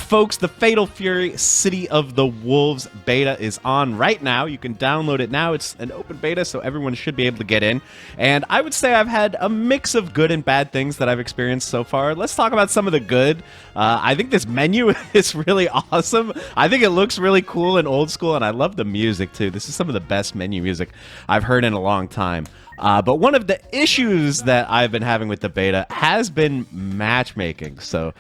folks, the Fatal Fury City of the Wolves beta is on right now. You can download it now. It's an open beta, so everyone should be able to get in. And I would say I've had a mix of good and bad things that I've experienced so far. Let's talk about some of the good. I think this menu is really awesome. I think it looks really cool and old school, and I love the music, too. This is some of the best menu music I've heard in a long time. But one of the issues that I've been having with the beta has been matchmaking. So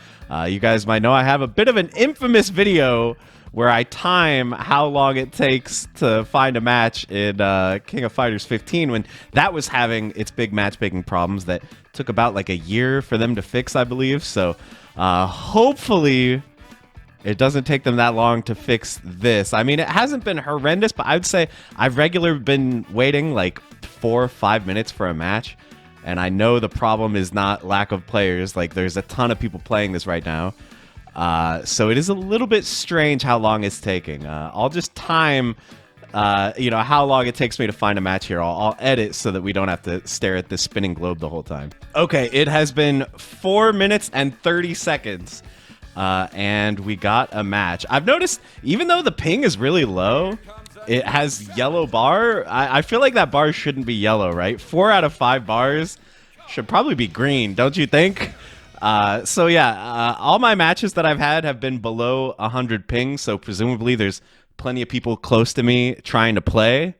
you guys might know I have a bit of an infamous video where I time how long it takes to find a match in King of Fighters 15 when that was having its big matchmaking problems that took about like a year for them to fix, I believe. So hopefully it doesn't take them that long to fix this. I mean, it hasn't been horrendous, but I would say I've regularly been waiting like 4 or 5 minutes for a match. And I know the problem is not lack of players. Like, there's a ton of people playing this right now. So it is a little bit strange how long it's taking. I'll just time, how long it takes me to find a match here. I'll edit so that we don't have to stare at this spinning globe the whole time. Okay, it has been 4 minutes and 30 seconds. And we got a match. I've noticed, even though the ping is really low, it has yellow bar. I feel like that bar shouldn't be yellow, right? 4 out of 5 bars should probably be green, don't you think? So yeah, all my matches that I've had have been below 100 ping, so presumably there's plenty of people close to me trying to play.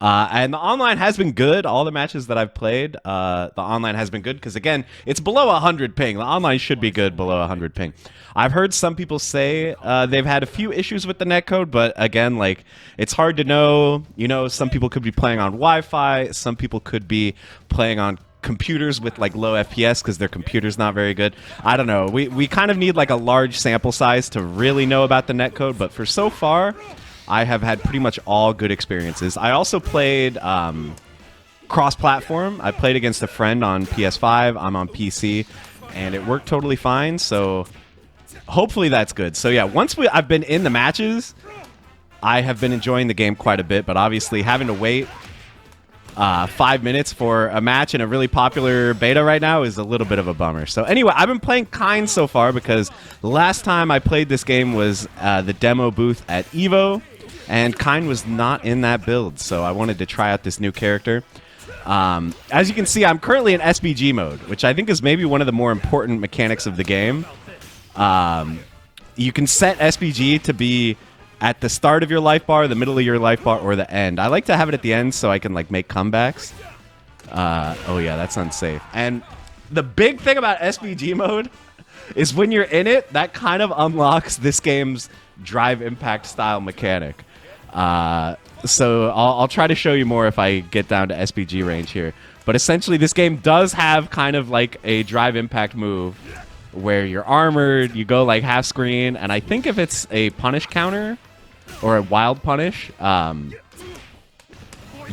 And the online has been good. All the matches that I've played, the online has been good because, again, it's below 100 ping. The online should be good below 100 ping. I've heard some people say they've had a few issues with the netcode, but again, like, it's hard to know. You know, some people could be playing on Wi-Fi. Some people could be playing on computers with like low FPS because their computer's not very good. I don't know. We kind of need like a large sample size to really know about the netcode, but for so far, I have had pretty much all good experiences. I also played cross-platform. I played against a friend on PS5. I'm on PC, and it worked totally fine. So hopefully that's good. So yeah, I've been in the matches, I have been enjoying the game quite a bit. But obviously, having to wait 5 minutes for a match in a really popular beta right now is a little bit of a bummer. So anyway, I've been playing Kain so far because last time I played this game was the demo booth at EVO. And Kain was not in that build, so I wanted to try out this new character. As you can see, I'm currently in SBG mode, which I think is maybe one of the more important mechanics of the game. You can set SBG to be at the start of your life bar, the middle of your life bar, or the end. I like to have it at the end so I can like make comebacks. Oh yeah, that's unsafe. And the big thing about SBG mode is when you're in it, that kind of unlocks this game's drive impact style mechanic. So I'll try to show you more if I get down to SPG range here. But essentially, this game does have kind of like a drive impact move where you're armored, you go like half screen, and I think if it's a punish counter or a wild punish,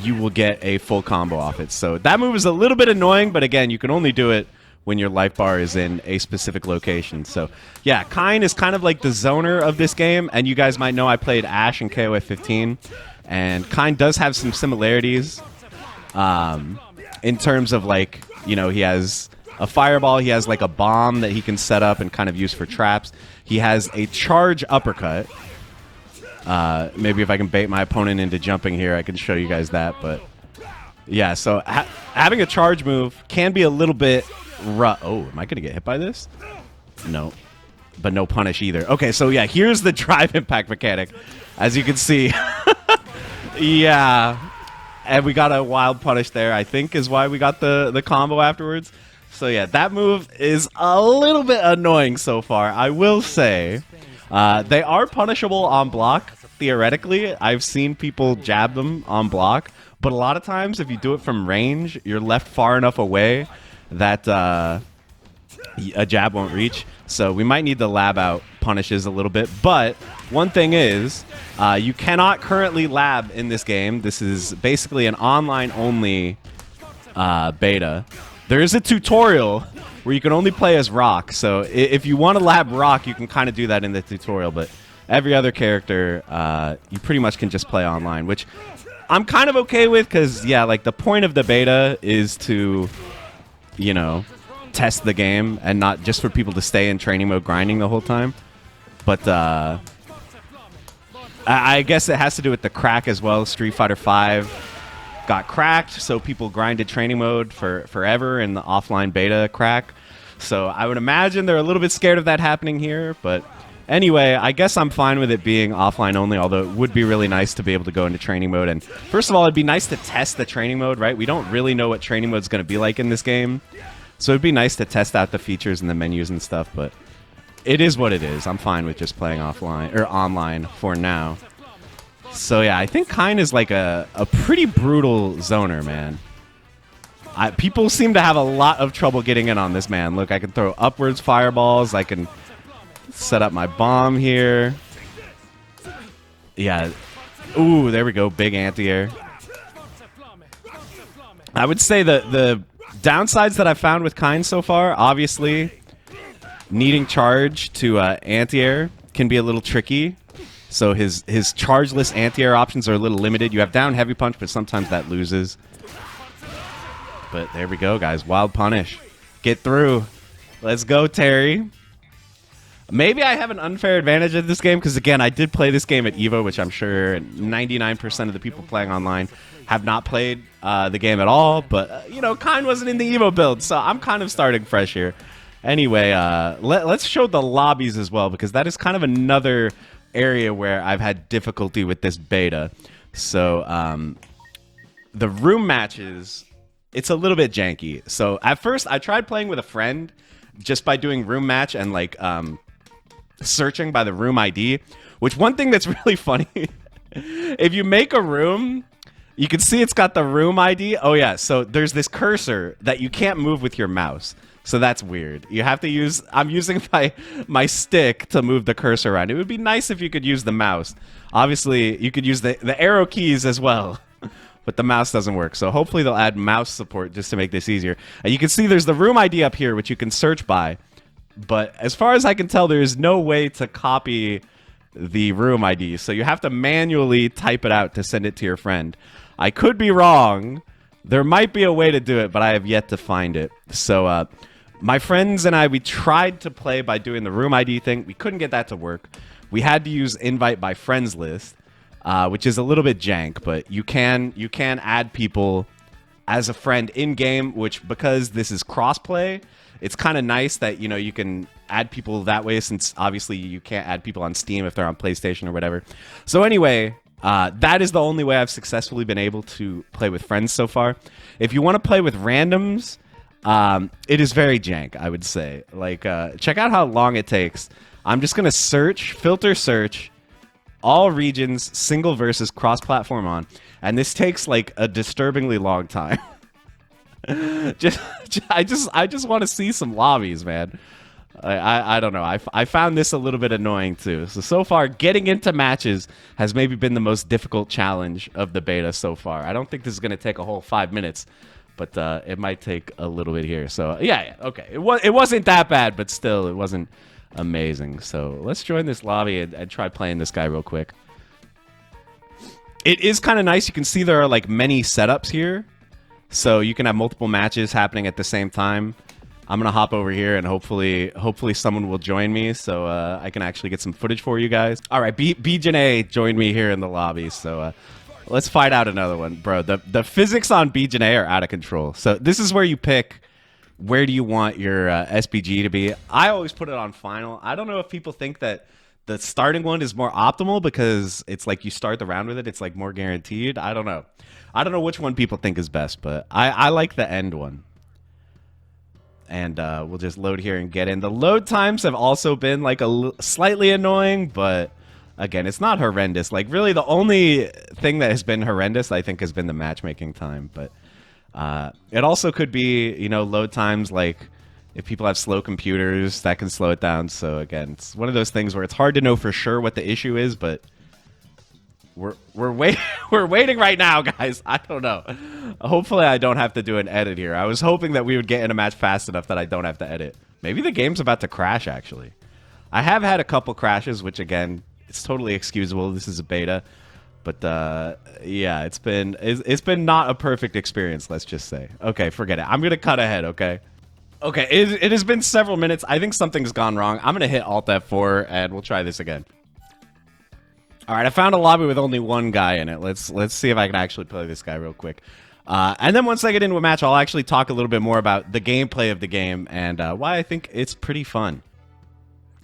you will get a full combo off it. So that move is a little bit annoying, but again, you can only do it when your life bar is in a specific location. So yeah, Kain is kind of like the zoner of this game, and you guys might know I played Ashe in KOF 15, and Kain does have some similarities in terms of like, you know, he has a fireball, he has like a bomb that he can set up and kind of use for traps. He has a charge uppercut. Maybe if I can bait my opponent into jumping here, I can show you guys that, but yeah, so having a charge move can be a little bit rough. Oh, am I going to get hit by this? No. But no punish either. Okay, so yeah, here's the drive impact mechanic. As you can see. Yeah. And we got a wild punish there, I think, is why we got the combo afterwards. So yeah, that move is a little bit annoying so far, I will say. They are punishable on block, theoretically. I've seen people jab them on block. But a lot of times, if you do it from range, you're left far enough away that a jab won't reach. So we might need to lab out punishes a little bit. But one thing is, you cannot currently lab in this game. This is basically an online-only beta. There is a tutorial where you can only play as Rock. So if you want to lab Rock, you can kind of do that in the tutorial. But every other character, you pretty much can just play online, which I'm kind of okay with because, yeah, like the point of the beta is to, you know, test the game and not just for people to stay in training mode grinding the whole time. But I guess it has to do with the crack as well. Street Fighter V got cracked, so people grinded training mode for forever in the offline beta crack. So I would imagine they're a little bit scared of that happening here. But anyway, I guess I'm fine with it being offline only, although it would be really nice to be able to go into training mode. And first of all, it'd be nice to test the training mode, right? We don't really know what training mode is going to be like in this game. So it'd be nice to test out the features and the menus and stuff, but it is what it is. I'm fine with just playing offline or online for now. So yeah, I think Kain is like a pretty brutal zoner, man. People seem to have a lot of trouble getting in on this man. Look, I can throw upwards fireballs. I can set up my bomb here. Yeah. Ooh, there we go. Big anti-air. I would say the downsides that I've found with Kain so far, obviously, needing charge to anti-air can be a little tricky. So his chargeless anti-air options are a little limited. You have down heavy punch, but sometimes that loses. But there we go, guys. Wild punish. Get through. Let's go, Terry. Maybe I have an unfair advantage of this game because, again, I did play this game at EVO, which I'm sure 99% of the people playing online have not played the game at all. But, you know, Kain wasn't in the EVO build, so I'm kind of starting fresh here. Anyway, let's show the lobbies as well, because that is kind of another area where I've had difficulty with this beta. So the room matches, it's a little bit janky. So at first I tried playing with a friend just by doing room match and like searching by the room ID, which one thing that's really funny, if you make a room, you can see it's got the room ID. Oh yeah, so there's this cursor that you can't move with your mouse. So that's weird. You have to use, I'm using my stick to move the cursor around. It would be nice if you could use the mouse. Obviously, you could use the arrow keys as well, but the mouse doesn't work. So hopefully they'll add mouse support just to make this easier. And you can see there's the room ID up here, which you can search by. But as far as I can tell, there is no way to copy the room ID. So you have to manually type it out to send it to your friend. I could be wrong. There might be a way to do it, but I have yet to find it. So, my friends and I, we tried to play by doing the room ID thing. We couldn't get that to work. We had to use invite by friends list, which is a little bit jank, but you can add people as a friend in game, which because this is crossplay, it's kind of nice that, you know, you can add people that way, since obviously you can't add people on Steam if they're on PlayStation or whatever. So anyway, that is the only way I've successfully been able to play with friends so far. If you want to play with randoms, it is very jank, I would say. Like, check out how long it takes. I'm just going to search, filter search, all regions, single versus cross-platform on. And this takes, like, a disturbingly long time. I just want to see some lobbies, man. I don't know. I found this a little bit annoying, too. So far, getting into matches has maybe been the most difficult challenge of the beta so far. I don't think this is going to take a whole 5 minutes. But it might take a little bit here. So, yeah, okay. It wasn't that bad, but still, it wasn't amazing. So, let's join this lobby and try playing this guy real quick. It is kind of nice. You can see there are, like, many setups here. So, you can have multiple matches happening at the same time. I'm going to hop over here, and hopefully someone will join me so I can actually get some footage for you guys. All right, BJNA joined me here in the lobby, so... let's fight out another one, bro. The physics on BJNA are out of control. So this is where you pick where do you want your SPG to be. I always put it on final. I don't know if people think that the starting one is more optimal because it's like you start the round with it. It's like more guaranteed. I don't know. I don't know which one people think is best, but I like the end one. And we'll just load here and get in. The load times have also been like slightly annoying, but... again, it's not horrendous. Like, really, the only thing that has been horrendous, I think, has been the matchmaking time. But it also could be, you know, load times, like, if people have slow computers, that can slow it down. So, again, it's one of those things where it's hard to know for sure what the issue is, but we're waiting right now, guys. I don't know. Hopefully, I don't have to do an edit here. I was hoping that we would get in a match fast enough that I don't have to edit. Maybe the game's about to crash, actually. I have had a couple crashes, which, again... it's totally excusable. This is a beta, but yeah, it's been not a perfect experience. Let's just say. Okay, forget it. I'm gonna cut ahead. Okay. Okay, it has been several minutes. I think something's gone wrong. I'm going to hit Alt F4, and we'll try this again. All right, I found a lobby with only one guy in it. Let's see if I can actually play this guy real quick. And then once I get into a match, I'll actually talk a little bit more about the gameplay of the game and why I think it's pretty fun.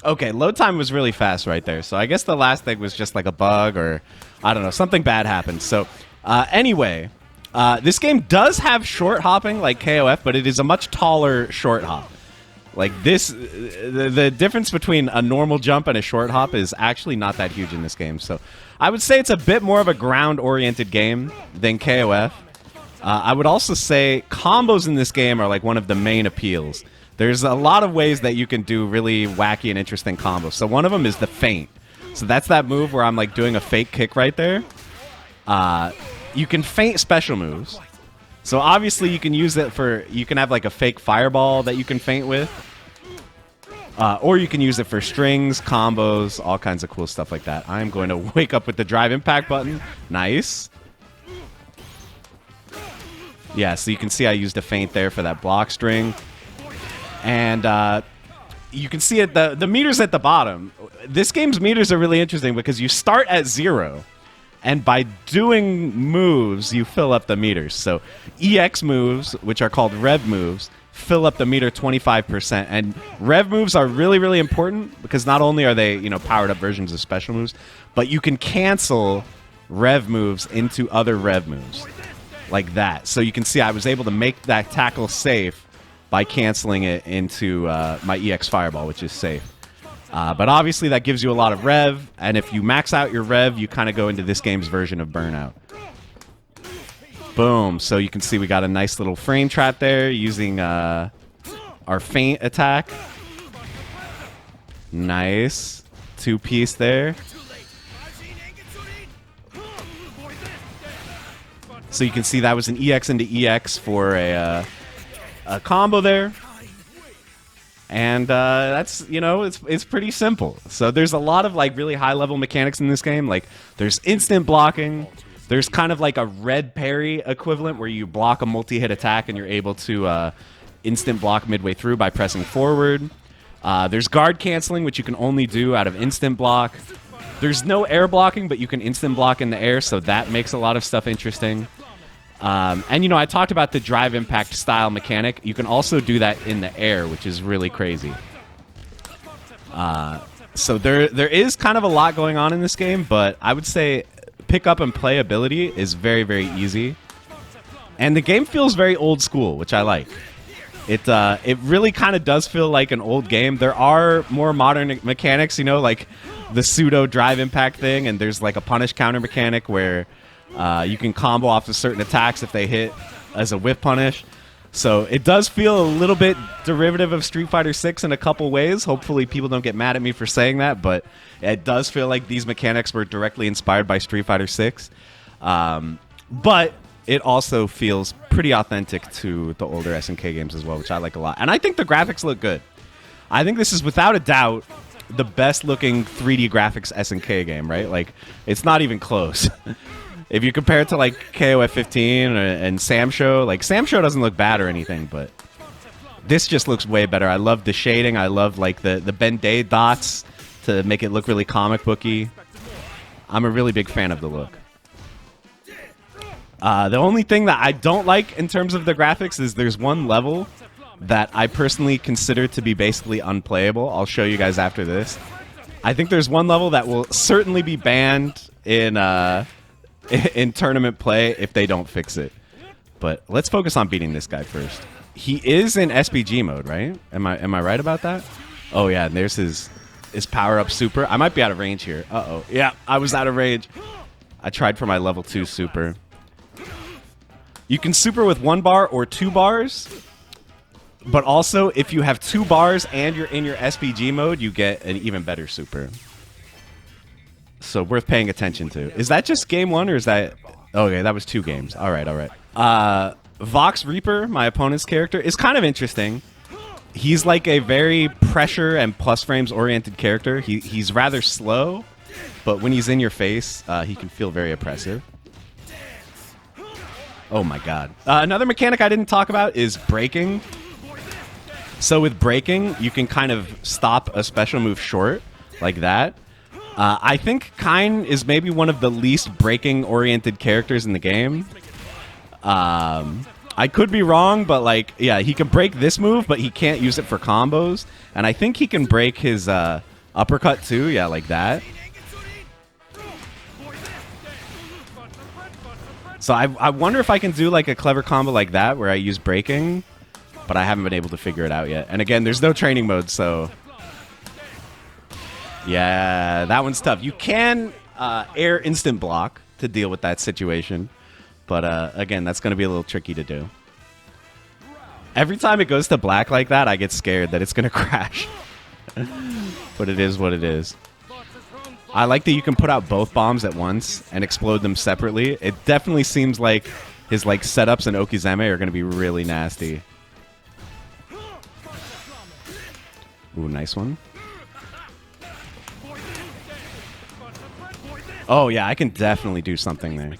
Okay, load time was really fast right there. So I guess the last thing was just like a bug or, I don't know, something bad happened. So anyway, this game does have short hopping like KOF, but it is a much taller short hop. Like this, the difference between a normal jump and a short hop is actually not that huge in this game. So I would say it's a bit more of a ground-oriented game than KOF. I would also say combos in this game are like one of the main appeals. There's a lot of ways that you can do really wacky and interesting combos. So one of them is the feint. So that's that move where I'm like doing a fake kick right there. You can feint special moves. So obviously you can use it for, you can have like a fake fireball that you can feint with. Or you can use it for strings, combos, all kinds of cool stuff like that. I'm going to wake up with the drive impact button. Nice. Yeah, so you can see I used a feint there for that block string. And you can see it, the meters at the bottom. This game's meters are really interesting because you start at 0. And by doing moves, you fill up the meters. So EX moves, which are called rev moves, fill up the meter 25%. And rev moves are really, really important because not only are they, you know, powered up versions of special moves, but you can cancel rev moves into other rev moves like that. So you can see I was able to make that tackle safe by canceling it into my EX fireball, which is safe. But obviously that gives you a lot of rev, and if you max out your rev, you kind of go into this game's version of Burnout. Boom. So you can see we got a nice little frame trap there using our feint attack. Nice. 2-piece there. So you can see that was an EX into EX for a combo there. And that's, you know, it's pretty simple. So there's a lot of like really high level mechanics in this game. Like there's instant blocking. There's kind of like a red parry equivalent where you block a multi-hit attack and you're able to instant block midway through by pressing forward. There's guard canceling, which you can only do out of instant block. There's no air blocking, but you can instant block in the air, so that makes a lot of stuff interesting. And, you know, I talked about the drive impact style mechanic. You can also do that in the air, which is really crazy. So there is kind of a lot going on in this game, but I would say pick up and playability is very, very easy. And the game feels very old school, which I like. It really kind of does feel like an old game. There are more modern mechanics, you know, like the pseudo drive impact thing, and there's like a punish counter mechanic where you can combo off of certain attacks if they hit as a whiff punish. So it does feel a little bit derivative of Street Fighter 6 in a couple ways. Hopefully people don't get mad at me for saying that, but it does feel like these mechanics were directly inspired by Street Fighter 6. But it also feels pretty authentic to the older SNK games as well, which I like a lot. And I think the graphics look good. I think this is without a doubt the best looking 3D graphics SNK game, right? Like, it's not even close. If you compare it to like KOF 15 and Sam Show, like Sam Show doesn't look bad or anything, but this just looks way better. I love the shading. I love like the Ben-Day dots to make it look really comic booky. I'm a really big fan of the look. The only thing that I don't like in terms of the graphics is there's one level that I personally consider to be basically unplayable. I'll show you guys after this. I think there's one level that will certainly be banned in tournament play if they don't fix it. But let's focus on beating this guy first. He is in SBG mode, right? Am I right about that? Oh yeah, and there's his power-up super. I might be out of range here. Uh-oh. Yeah, I was out of range. I tried for my level 2 super. You can super with 1 bar or 2 bars, but also if you have 2 bars and you're in your SBG mode, you get an even better super. So worth paying attention to. Is that just game 1 or is that... Okay, that was 2 games. All right, all right. Vox Reaper, my opponent's character, is kind of interesting. He's like a very pressure and plus frames oriented character. He's rather slow, but when he's in your face, he can feel very oppressive. Oh my god. Another mechanic I didn't talk about is breaking. So with breaking, you can kind of stop a special move short, like that. I think Kain is maybe one of the least breaking-oriented characters in the game. I could be wrong, but like, yeah, he can break this move, but he can't use it for combos. And I think he can break his uppercut too, yeah, like that. So I wonder if I can do like a clever combo like that where I use breaking, but I haven't been able to figure it out yet. And again, there's no training mode, so... Yeah, that one's tough. You can air instant block to deal with that situation. But again, that's going to be a little tricky to do. Every time it goes to black like that, I get scared that it's going to crash. But it is what it is. I like that you can put out both bombs at once and explode them separately. It definitely seems like his like setups in Okizeme are going to be really nasty. Ooh, nice one. Oh, yeah, I can definitely do something there.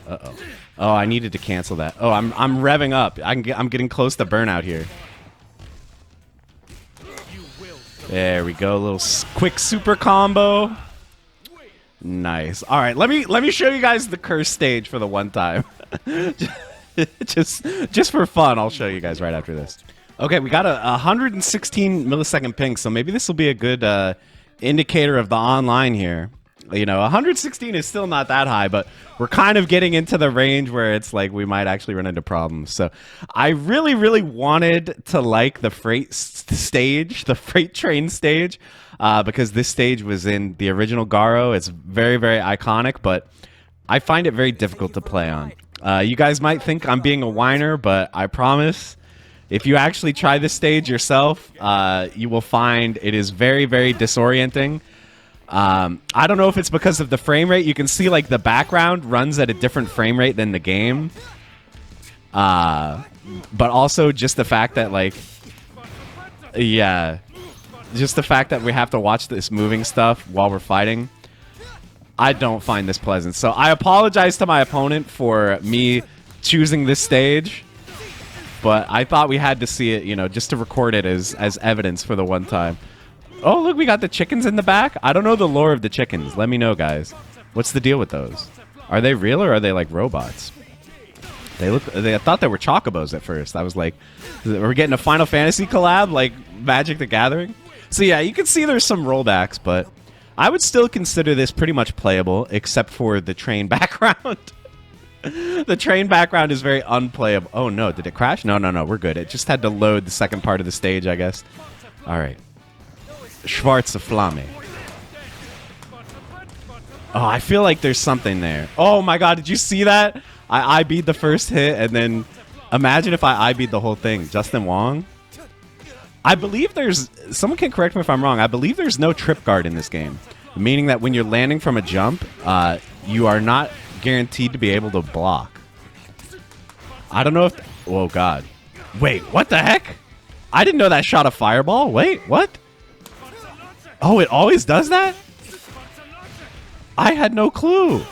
Uh-oh. Oh, I needed to cancel that. Oh, I'm revving up. I'm getting close to burnout here. There we go. A little quick super combo. Nice. All right, let me show you guys the curse stage for the one time. just for fun, I'll show you guys right after this. Okay, we got a 116 millisecond ping, so maybe this will be a good indicator of the online here. You know, 116 is still not that high, but we're kind of getting into the range where it's like we might actually run into problems. So I really, really wanted to like the freight stage, the freight train stage, because this stage was in the original Garo. It's very, very iconic, but I find it very difficult to play on. You guys might think I'm being a whiner, but I promise... If you actually try this stage yourself, you will find it is very, very disorienting. I don't know if it's because of the frame rate. You can see like the background runs at a different frame rate than the game. But also just the fact that like, yeah, just the fact that we have to watch this moving stuff while we're fighting. I don't find this pleasant. So I apologize to my opponent for me choosing this stage. But I thought we had to see it, you know, just to record it as evidence for the one time. Oh, look, we got the chickens in the back. I don't know the lore of the chickens. Let me know, guys. What's the deal with those? Are they real or are they like robots? I thought they were chocobos at first. I was like, we're getting a Final Fantasy collab like Magic the Gathering. So yeah, you can see there's some rollbacks, but I would still consider this pretty much playable, except for the train background. The train background is very unplayable. Oh, no. Did it crash? No, we're good. It just had to load the second part of the stage, I guess. All right. Schwarze Flamme. Oh, I feel like there's something there. Oh, my God. Did you see that? I IB'd the first hit, and then imagine if I IB'd the whole thing. Justin Wong? I believe there's... Someone can correct me if I'm wrong. I believe there's no trip guard in this game, meaning that when you're landing from a jump, you are not... guaranteed to be able to block. I don't know if... Oh, God. Wait, what the heck? I didn't know that shot a fireball. Wait, what? Oh, it always does that? I had no clue.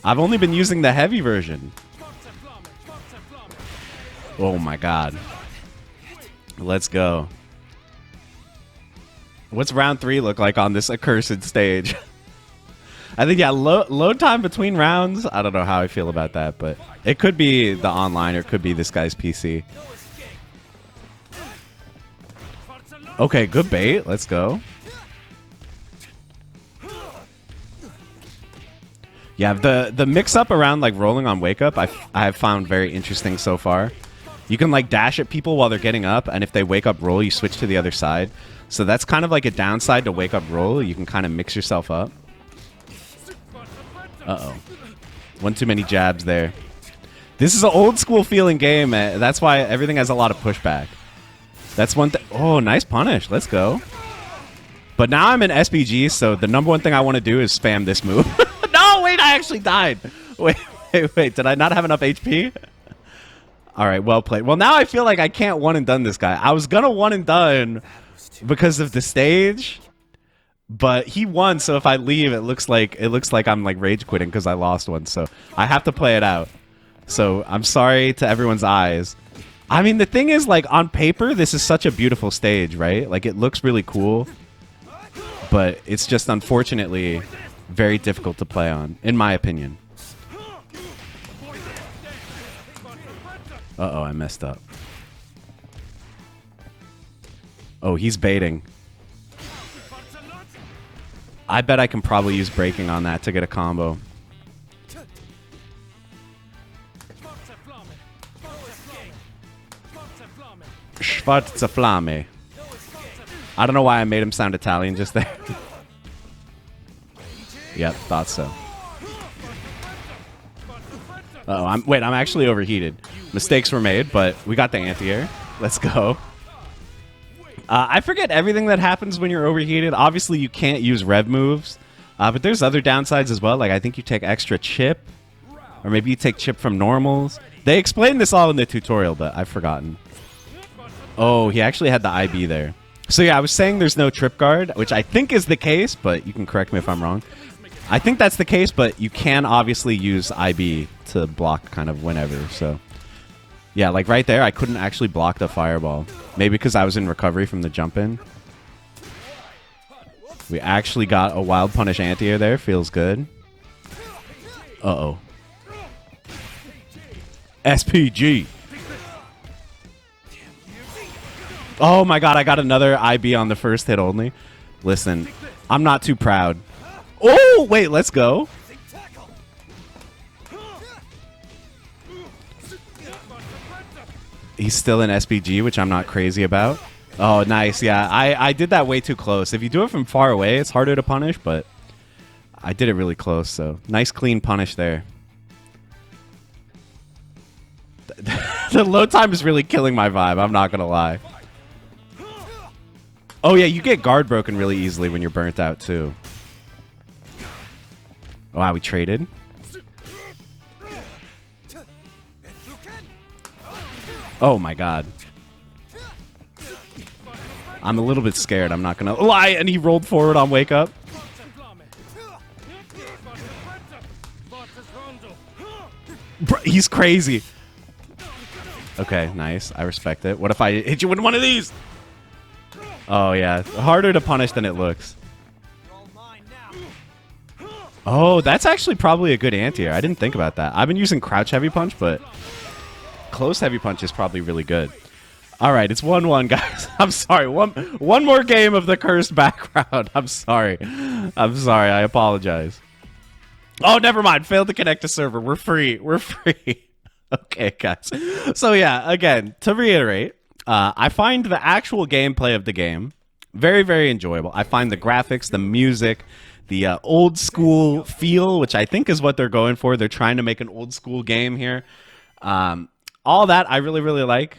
I've only been using the heavy version. Oh, my God. Let's go. What's round 3 look like on this accursed stage? I think, yeah, load time between rounds. I don't know how I feel about that, but it could be the online or it could be this guy's PC. Okay, good bait. Let's go. Yeah, the mix-up around, like, rolling on wake-up, I have found very interesting so far. You can, like, dash at people while they're getting up, and if they wake-up roll, you switch to the other side. So that's kind of like a downside to wake-up roll. You can kind of mix yourself up. Uh-oh. One too many jabs there. This is an old-school feeling game. That's why everything has a lot of pushback. That's one thing. Oh, nice punish. Let's go. But now I'm in SBG, so the number one thing I want to do is spam this move. No, wait, I actually died. Wait. Did I not have enough HP? All right, well played. Well, now I feel like I can't one and done this guy. I was going to one and done because of the stage. But he won, so if I leave, it looks like I'm like rage quitting because I lost one. So I have to play it out. So I'm sorry to everyone's eyes. I mean, the thing is, like, on paper, this is such a beautiful stage, right? Like, it looks really cool. But it's just, unfortunately, very difficult to play on, in my opinion. Uh-oh, I messed up. Oh, he's baiting. I bet I can probably use breaking on that to get a combo. Schwarzaflame. I don't know why I made him sound Italian just there. Yep, thought so. Uh-oh, I'm actually overheated. Mistakes were made, but we got the anti-air. Let's go. I forget everything that happens when you're overheated. Obviously, you can't use rev moves, but there's other downsides as well. Like, I think you take extra chip, or maybe you take chip from normals. They explained this all in the tutorial, but I've forgotten. Oh, he actually had the IB there. So yeah, I was saying there's no trip guard, which I think is the case, but you can correct me if I'm wrong. I think that's the case, but you can obviously use IB to block kind of whenever, so... Yeah, like right there, I couldn't actually block the fireball. Maybe because I was in recovery from the jump in. We actually got a wild punish anti-air there. Feels good. Uh-oh. SPG. Oh my god, I got another IB on the first hit only. Listen, I'm not too proud. Oh, wait, let's go. He's still in SPG, which I'm not crazy about. Oh, nice. Yeah, I did that way too close. If you do it from far away, it's harder to punish, but I did it really close, so nice clean punish there. The load time is really killing my vibe, I'm not going to lie. Oh, yeah, you get guard broken really easily when you're burnt out, too. Wow, we traded. Oh my god. I'm a little bit scared, I'm not gonna lie, and he rolled forward on wake up. Bro, he's crazy. Okay, nice. I respect it. What if I hit you with one of these? Oh yeah, harder to punish than it looks. Oh, that's actually probably a good anti-air. I didn't think about that. I've been using crouch heavy punch, but close heavy punch is probably really good. All right, it's 1-1, guys. I'm sorry. One more game of the cursed background. I'm sorry. I'm sorry. I apologize. Oh, never mind. Failed to connect to server. We're free. We're free. Okay, guys. So yeah, again, to reiterate, I find the actual gameplay of the game very, very enjoyable. I find the graphics, the music, the old school feel, which I think is what they're going for. They're trying to make an old school game here. All that I really, really like.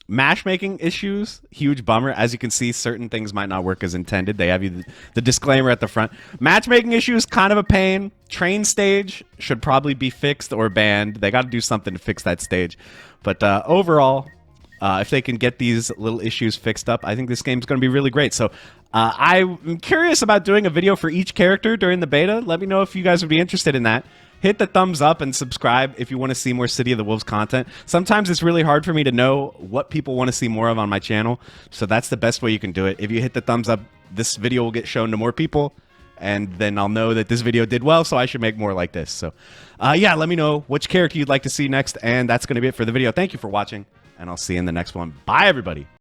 Matchmaking issues, huge bummer. As you can see, certain things might not work as intended. They have you the disclaimer at the front. Matchmaking issues, kind of a pain. Train stage should probably be fixed or banned. They got to do something to fix that stage. But overall, if they can get these little issues fixed up, I think this game's going to be really great. So I'm curious about doing a video for each character during the beta. Let me know if you guys would be interested in that. Hit the thumbs up and subscribe if you want to see more City of the Wolves content. Sometimes it's really hard for me to know what people want to see more of on my channel, so that's the best way you can do it. If you hit the thumbs up, this video will get shown to more people, and then I'll know that this video did well, so I should make more like this. So, yeah, let me know which character you'd like to see next, and that's going to be it for the video. Thank you for watching, and I'll see you in the next one. Bye, everybody.